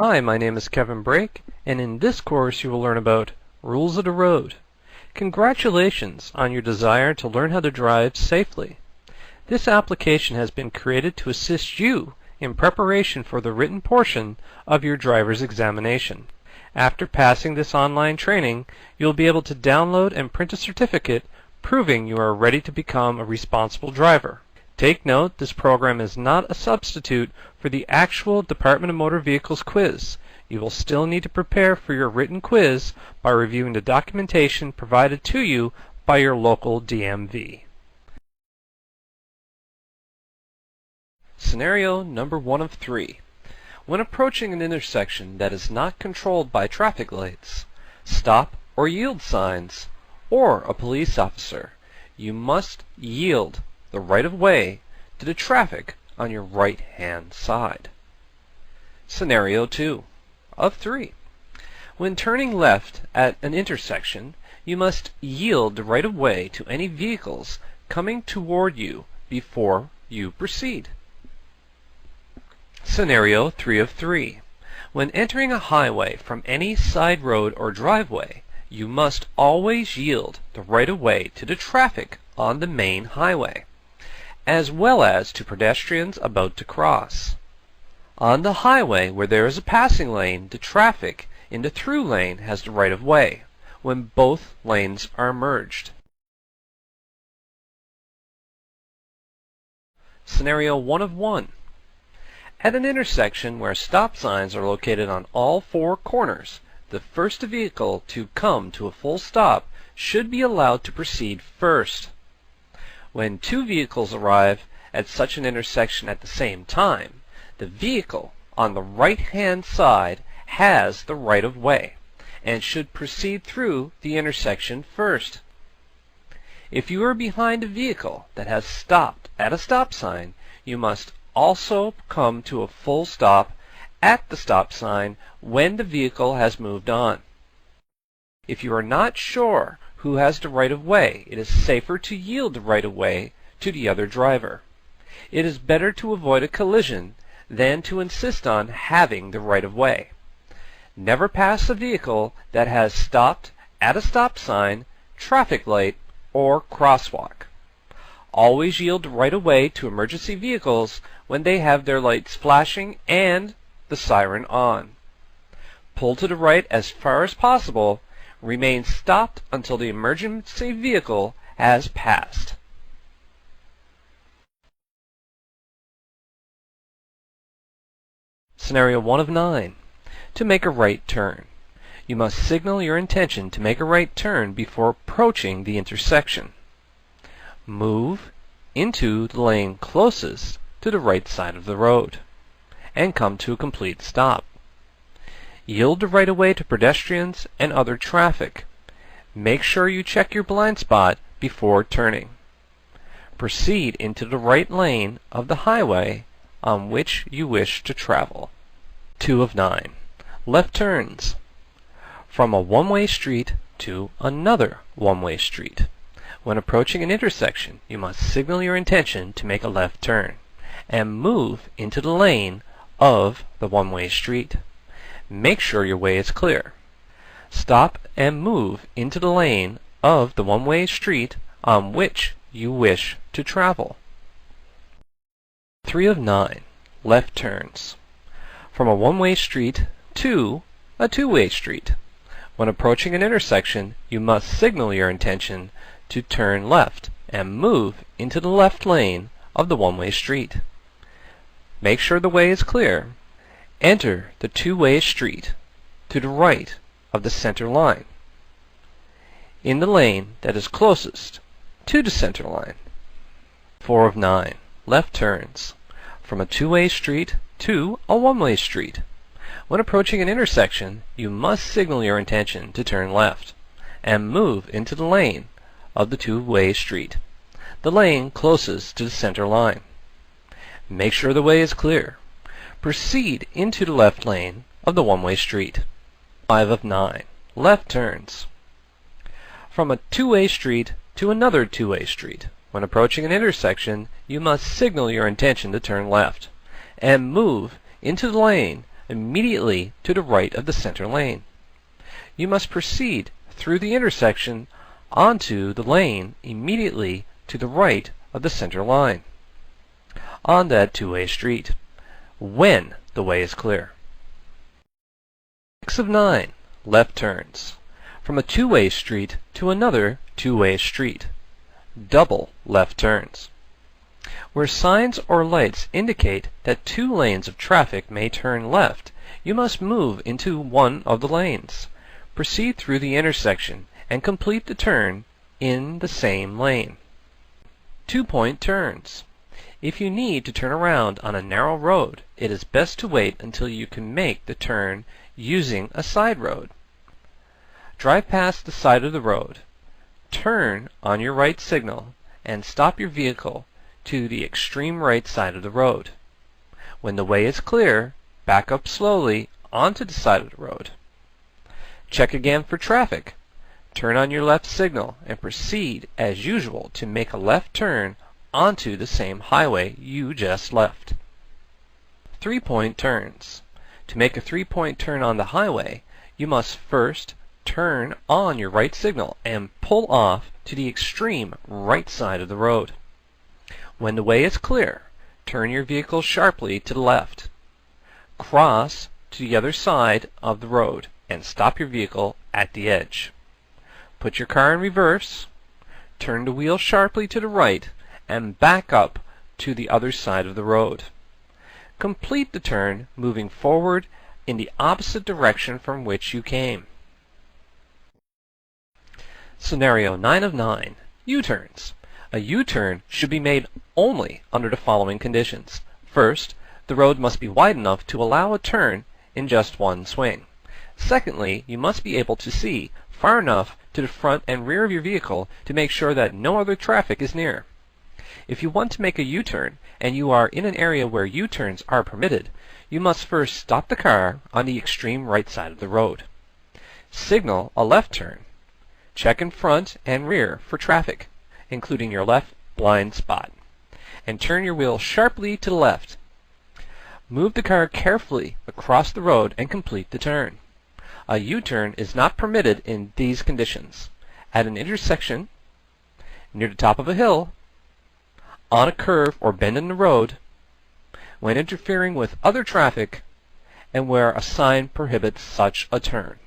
Hi, my name is Kevin Brake, and in this course you will learn about rules of the road. Congratulations on your desire to learn how to drive safely. This application has been created to assist you in preparation for the written portion of your driver's examination. After passing this online training, you'll be able to download and print a certificate proving you are ready to become a responsible driver. Take note, this program is not a substitute for the actual Department of Motor Vehicles quiz. You will still need to prepare for your written quiz by reviewing the documentation provided to you by your local DMV. Scenario number 1 of 3. When approaching an intersection that is not controlled by traffic lights, stop or yield signs, or a police officer, you must yield the right-of-way to the traffic on your right-hand side. Scenario 2 of 3. When turning left at an intersection, you must yield the right-of-way to any vehicles coming toward you before you proceed. Scenario 3 of 3. When entering a highway from any side road or driveway, you must always yield the right-of-way to the traffic on the main highway, as well as to pedestrians about to cross. On the highway where there is a passing lane, the traffic in the through lane has the right-of-way when both lanes are merged. Scenario 1 of 1. At an intersection where stop signs are located on all 4 corners, the first vehicle to come to a full stop should be allowed to proceed first. When 2 vehicles arrive at such an intersection at the same time, the vehicle on the right-hand side has the right-of-way and should proceed through the intersection first. If you are behind a vehicle that has stopped at a stop sign, you must also come to a full stop at the stop sign when the vehicle has moved on. If you are not sure who has the right-of-way, it is safer to yield the right-of-way to the other driver. It is better to avoid a collision than to insist on having the right-of-way. Never pass a vehicle that has stopped at a stop sign, traffic light, or crosswalk. Always yield the right-of-way to emergency vehicles when they have their lights flashing and the siren on. Pull to the right as far as possible. Remain stopped until the emergency vehicle has passed. Scenario 1 of 9. To make a right turn, you must signal your intention to make a right turn before approaching the intersection. Move into the lane closest to the right side of the road and come to a complete stop. Yield the right-of-way to pedestrians and other traffic. Make sure you check your blind spot before turning. Proceed into the right lane of the highway on which you wish to travel. 2 of 9. Left turns. From a one-way street to another one-way street. When approaching an intersection, you must signal your intention to make a left turn and move into the lane of the one-way street. Make sure your way is clear. Stop and move into the lane of the one-way street on which you wish to travel. 3 of 9. Left turns. From a one-way street to a two-way street. When approaching an intersection, you must signal your intention to turn left and move into the left lane of the one-way street. Make sure the way is clear. Enter the two-way street to the right of the center line, in the lane that is closest to the center line. 4 of 9. Left turns. From a two-way street to a one-way street. When approaching an intersection, you must signal your intention to turn left and move into the lane of the two-way street, the lane closest to the center line. Make sure the way is clear. Proceed into the left lane of the one-way street. 5 of 9. Left turns. From a two-way street to another two-way street. When approaching an intersection, you must signal your intention to turn left and move into the lane immediately to the right of the center lane. You must proceed through the intersection onto the lane immediately to the right of the center line on that two-way street when the way is clear. 6 of 9. Left turns. From a two-way street to another two-way street. Double left turns. Where signs or lights indicate that 2 lanes of traffic may turn left, you must move into one of the lanes. Proceed through the intersection and complete the turn in the same lane. 2-point turns. If you need to turn around on a narrow road, it is best to wait until you can make the turn using a side road. Drive past the side of the road. Turn on your right signal and stop your vehicle to the extreme right side of the road. When the way is clear, back up slowly onto the side of the road. Check again for traffic. Turn on your left signal and proceed as usual to make a left turn onto the same highway you just left. 3-point turns. To make a 3-point turn on the highway, you must first turn on your right signal and pull off to the extreme right side of the road. When the way is clear, turn your vehicle sharply to the left. Cross to the other side of the road and stop your vehicle at the edge. Put your car in reverse, turn the wheel sharply to the right, and back up to the other side of the road. Complete the turn moving forward in the opposite direction from which you came. Scenario 9 of 9. U-turns. A U-turn should be made only under the following conditions. First, the road must be wide enough to allow a turn in just one swing. Secondly, you must be able to see far enough to the front and rear of your vehicle to make sure that no other traffic is near. If you want to make a U-turn and you are in an area where U-turns are permitted, you must first stop the car on the extreme right side of the road. Signal a left turn. Check in front and rear for traffic, including your left blind spot, and turn your wheel sharply to the left. Move the car carefully across the road and complete the turn. A U-turn is not permitted in these conditions: at an intersection, near the top of a hill, on a curve or bend in the road, when interfering with other traffic, and where a sign prohibits such a turn.